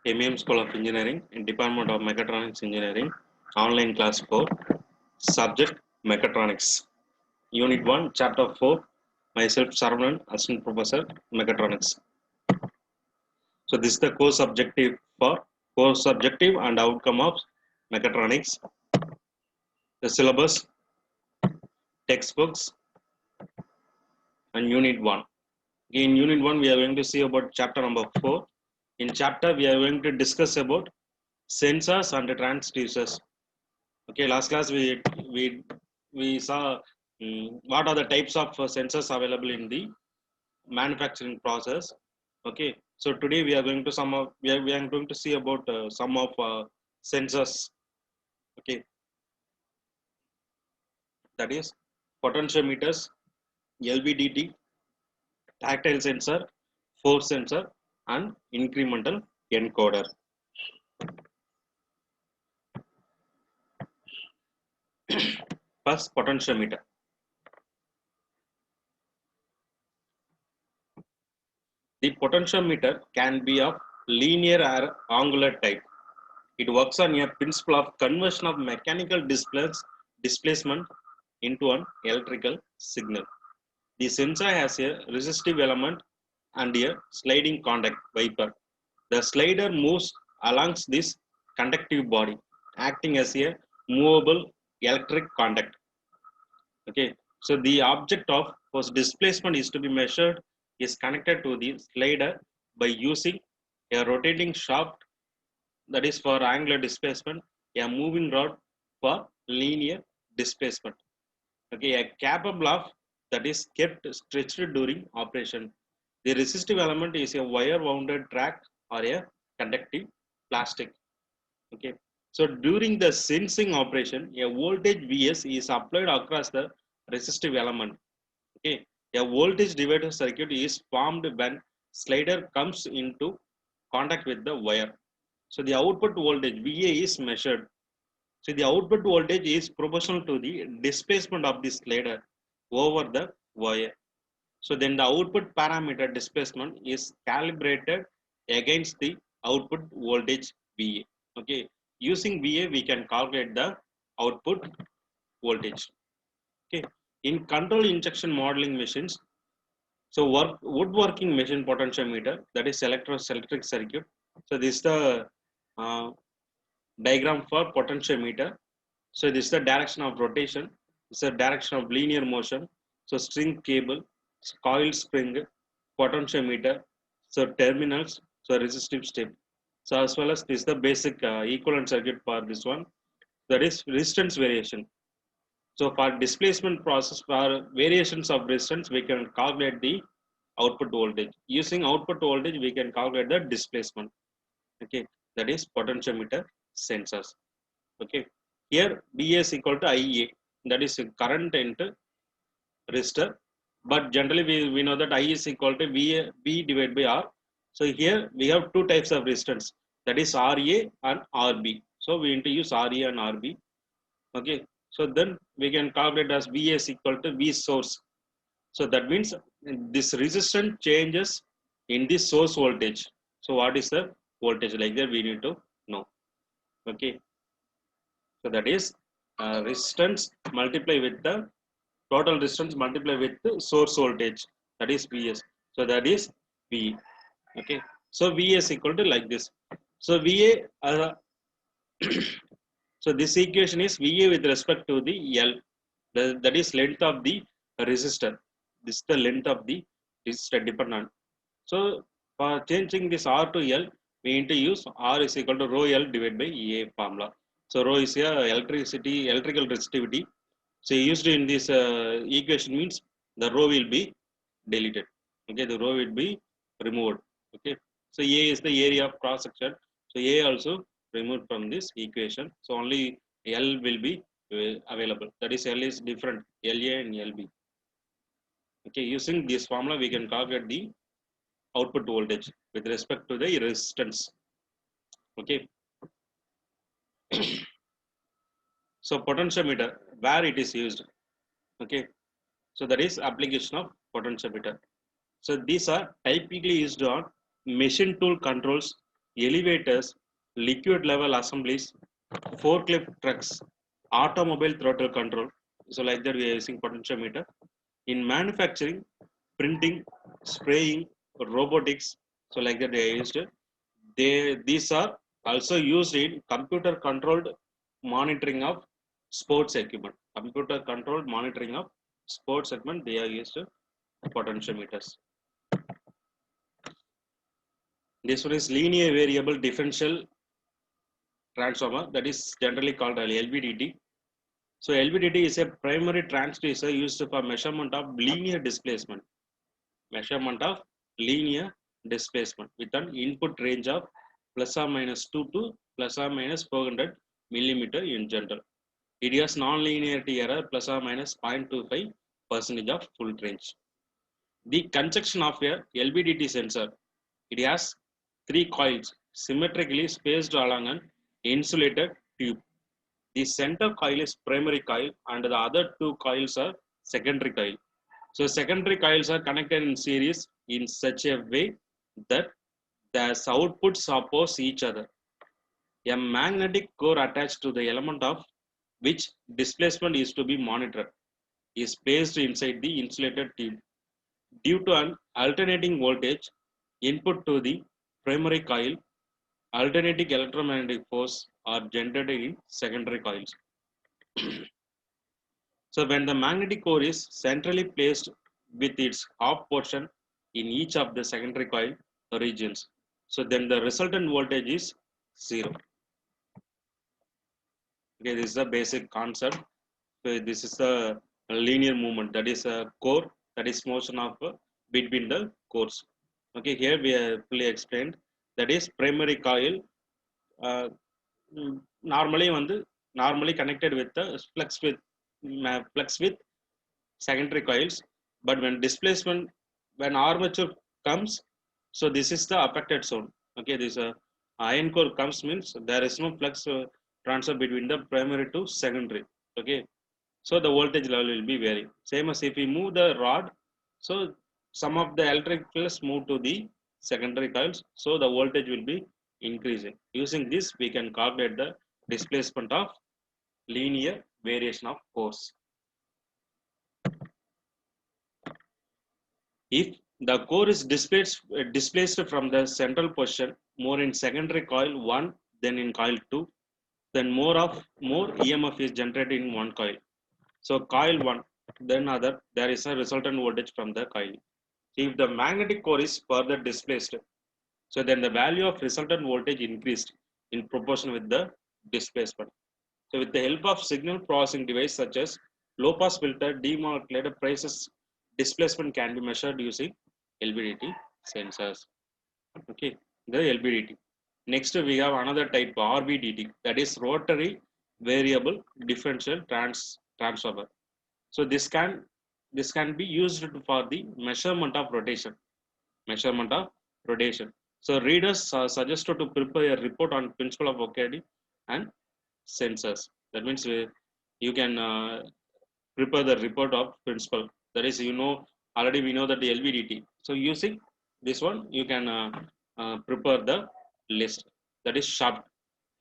MEM School of Engineering in Department of Mechatronics Engineering, online class 4, subject Mechatronics, Unit 1, Chapter 4, myself Saravanan, Assistant Professor, Mechatronics. So this is the core subjective and outcome of Mechatronics, the syllabus, textbooks, and Unit 1. In Unit 1, we are going to see about chapter number 4. In chapter, we are going to discuss about sensors and transducers. Okay, last class we saw what are the types of sensors available in the manufacturing process. Okay, so today we are going to we are going to see about some of sensors. Okay, that is potentiometers, LVDT, tactile sensor, force sensor, and incremental encoder. First, potentiometer. The potentiometer can be of linear or angular type. It works on a principle of conversion of mechanical displacement into an electrical signal. The sensor has a resistive element and a sliding contact wiper. The slider moves along this conductive body, acting as a movable electric contact. Okay, so the object of force displacement is to be measured is connected to the slider by using a rotating shaft, that is for angular displacement, a moving rod for linear displacement. Okay, a capable of that is kept stretched during operation. The resistive element is a wire wounded track or a conductive plastic. Okay, so during the sensing operation, a voltage Vs is applied across the resistive element. Okay, a voltage divider circuit is formed when slider comes into contact with the wire. So the output voltage VA is measured. So the output voltage is proportional to the displacement of the slider over the wire. So then the output parameter displacement is calibrated against the output voltage VA. Okay, using VA we can calculate the output voltage. Okay, in control injection modeling machines, so woodworking machine potentiometer, that is electric circuit. So this is the uh, diagram for potentiometer. So this is the direction of rotation. This is the direction of linear motion. So string cable, coil spring, potentiometer, so terminals, so resistive step. So as well as this is the basic equivalent circuit for this one. That is resistance variation. So for displacement process, for variations of resistance, we can calculate the output voltage. Using output voltage, we can calculate the displacement. Okay, that is potentiometer sensors. Okay, here VA is equal to IA, that is current into resistor. But generally, we know that I is equal to V divided by R. So here we have two types of resistance, that is RA and RB. So we need to use RA and RB. Okay, so then we can calculate as VA is equal to V source. So that means this resistance changes in the source voltage. So what is the voltage, like that we need to know. Okay, so that is resistance multiply with the total resistance multiply with the source voltage, that is Vs. So that is V. Okay, so Vs equal to like this. So Va so this equation is Va with respect to the L, that is length of the resistor. This is the length of the resistor dependent. So for changing this R to L, we need to use R is equal to rho L divided by A formula. So rho is a electrical resistivity. So used in this equation means the rho will be deleted. Okay, the rho will be removed. Okay, so A is the area of cross section. So A also removed from this equation. So only L will be available. That is L is different, LA and LB. Okay, using this formula we can calculate the output voltage with respect to the resistance. Okay, so potentiometer, where it is used. Okay, so that is application of potentiometer. So these are typically used on machine tool controls elevators, liquid level assemblies, forklift trucks, automobile throttle control. So like that we are using potentiometer. In manufacturing, printing, spraying, robotics, so like that they are used. These are also used in computer controlled monitoring of sports equipment. Computer controlled monitoring of sports equipment, they are used potentiometers. This one is linear variable differential transformer, that is generally called LVDT. So LVDT is a primary transducer used for measurement of linear displacement. Measurement of linear displacement with an input range of plus or minus 2 to plus or minus 400 millimeter in general. It has non-linearity error plus or minus 0.25% of full range. The construction of a LVDT sensor, it has three coils symmetrically spaced along an insulated tube. The center coil is primary coil and the other two coils are secondary coil. So secondary coils are connected in series in such a way that their outputs oppose each other. A magnetic core attached to the element of which displacement is to be monitored is placed inside the insulated tube. Due to an alternating voltage input to the primary coil, alternating electromagnetic force are generated in secondary coils. So when the magnetic core is centrally placed with its half portion in each of the secondary coil regions, so then the resultant voltage is zero. Okay, this is the basic concept. So this is the linear movement, that is a core, that is motion of between the cores. Okay, here we have fully explained. That is primary coil. Uh, normally connected with the flux with secondary coils, but when armature comes, so this is the affected zone. Okay, this iron core comes means there is no flux transfer between the primary to secondary. Okay, so the voltage level will be varying. Same as if we move the rod, so some of the electric fields move to the secondary coils, so the voltage will be increasing. Using this we can calculate the displacement of linear variation of force. If the core is displaced from the central position more in secondary coil 1 than in coil 2, then more EMF is generated in one coil. So coil 1, then other, there is a resultant voltage from the coil. If the magnetic core is further displaced, so then the value of resultant voltage increased in proportion with the displacement. So with the help of signal processing device such as low pass filter, demodulator process, displacement can be measured using LVDT sensors. Okay, the LVDT. Next we have another type RVDT, that is rotary variable differential transformer. So this can be used for the measurement of rotation. Measurement of rotation. So readers are suggested to prepare a report on principle of locality and sensors. That means you can prepare the report of principle. That is, already we know that the LVDT. So using this one, you can prepare the list. That is shaft.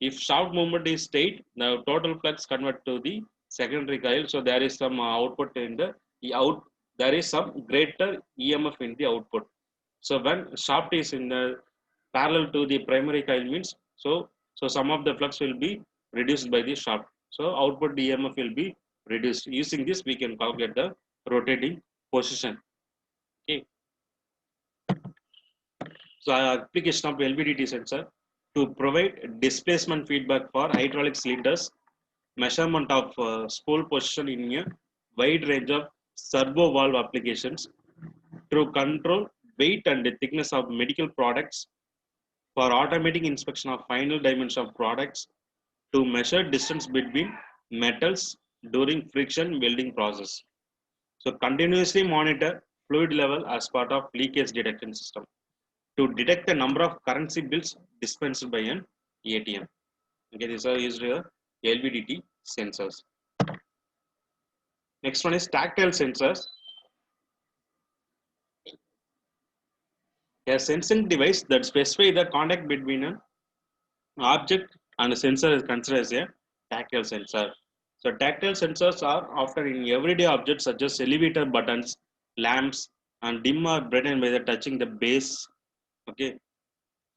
If shaft movement is straight, the total flux convert to the secondary coil. So there is some output in the out. There is some greater EMF in the output. So when shaft is in the parallel to the primary coil means, so some of the flux will be reduced by the shaft. So output EMF will be reduced. Using this, we can calculate the rotating position. Okay. So application of LVDT sensor to provide displacement feedback for hydraulic cylinders, measurement of spool position in a wide range of servo valve applications, to control weight and thickness of medical products, for automatic inspection of final dimension of products, to measure distance between metals during friction welding process. So continuously monitor fluid level as part of leakage detection system to detect the number of currency bills dispensed by an ATM. Okay, these are used LVDT sensors. Next one is tactile sensors. A sensing device that specifies the contact between an object and a sensor is considered as a tactile sensor. So tactile sensors are often in everyday objects such as elevator buttons, lamps, and dim or brighten by the touching the base. Okay,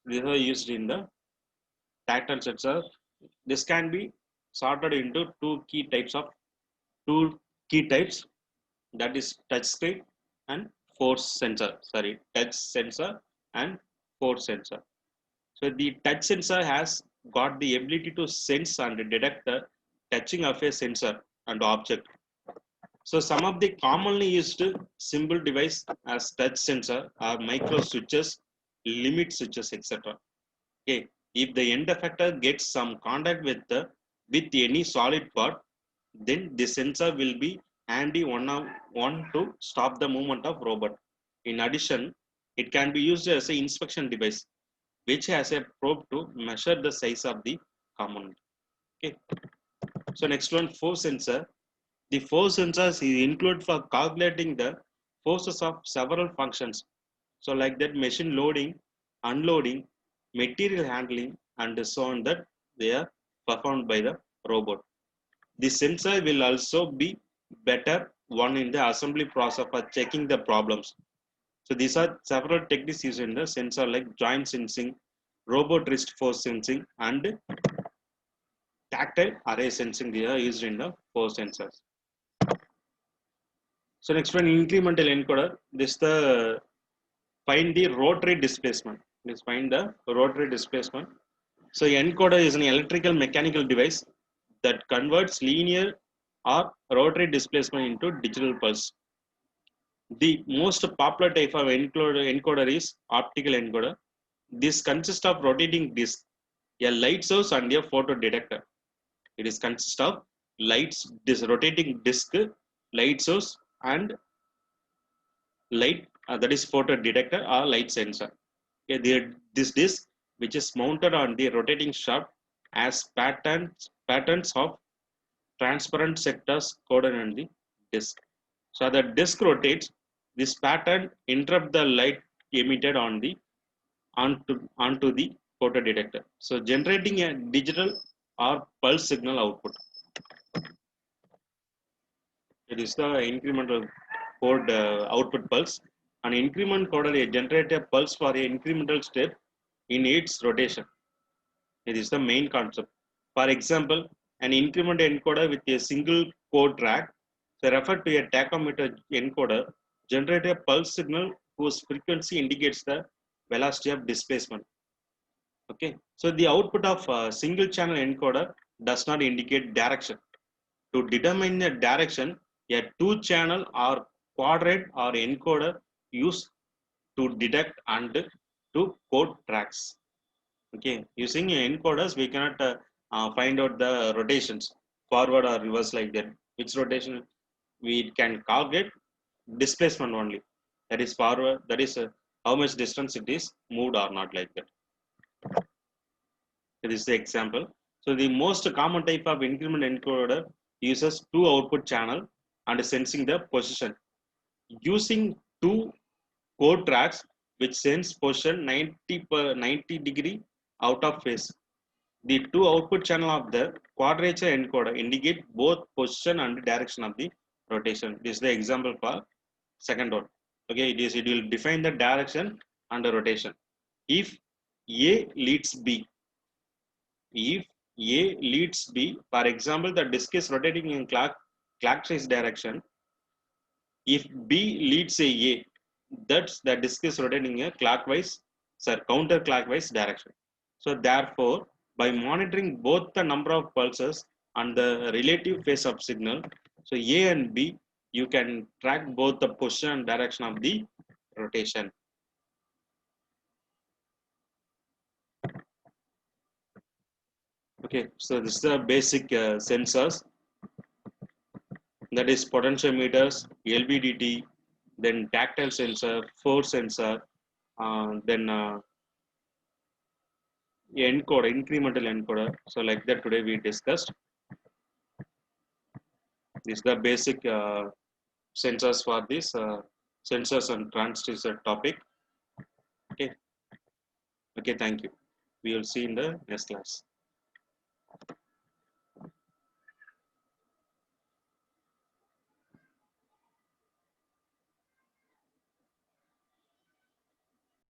these are used in the tactile sensor. This can be sorted into two key types, that is touch screen and force sensor. Sorry, touch sensor and force sensor. So the touch sensor has got the ability to sense and detect the touching of a sensor and object. So some of the commonly used simple device as touch sensor are micro switches, limit switches, etc. Okay, if the end effector gets some contact with any solid part, then the sensor will be handy one to stop the movement of robot. In addition, it can be used as an inspection device, which has a probe to measure the size of the component. Okay. So next one, force sensor. The force sensors is included for calculating the forces of several functions. So like that, machine loading, unloading, material handling, and so on, that they are performed by the robot. The sensor will also be better one in the assembly process for checking the problems. So these are several techniques used in the sensor like joint sensing, robot wrist force sensing, and tactile array sensing. They are used in the force sensors. So next one, incremental encoder. This the find the rotary displacement. This find the rotary displacement. So encoder is an electrical mechanical device that converts linear or rotary displacement into digital pulse. The most popular type of encoder is optical encoder. This consists of rotating disc, a light source, and a photo detector. It is consists of rotating disc, light source, and light, that is photo detector or light sensor. Okay, this disc, which is mounted on the rotating shaft, has patterns of transparent sectors coded on the disc. So the disc rotates. This pattern interrupt the light emitted onto the photo detector. So generating a digital or pulse signal output. It is the incremental code output pulse. An increment coder generates a pulse for a incremental step in its rotation. It is the main concept. For example, an increment encoder with a single code track, so referred to a tachometer encoder, generates a pulse signal whose frequency indicates the velocity of displacement. Okay, so the output of a single channel encoder does not indicate direction. To determine the direction, a two channel or quadrant or encoder used to detect and to code tracks. Okay, using encoders, we cannot find out the rotations, forward or reverse like that. Which rotation we can calculate displacement only. That is forward. That is how much distance it is moved or not like that. That is the example. So the most common type of increment encoder uses two output channel and sensing the position. Using two code tracks which sense position 90 degree out of phase. The two output channel of the quadrature encoder indicate both position and direction of the rotation. This is the example for second one. Okay, it will define the direction and the rotation. If A leads B, if A leads B, for example, the disk is rotating in clockwise direction. If B leads A, that's the disk is rotating in a counterclockwise direction. So therefore, by monitoring both the number of pulses and the relative phase of signal, so A and B, you can track both the position and direction of the rotation. Okay, so this is the basic sensors, that is potentiometers, LVDT, then tactile sensor, force sensor, then encoder, incremental encoder. So like that today we discussed. This is the basic sensors for this sensors and transducer topic. Okay. Okay, thank you. We will see in the next class.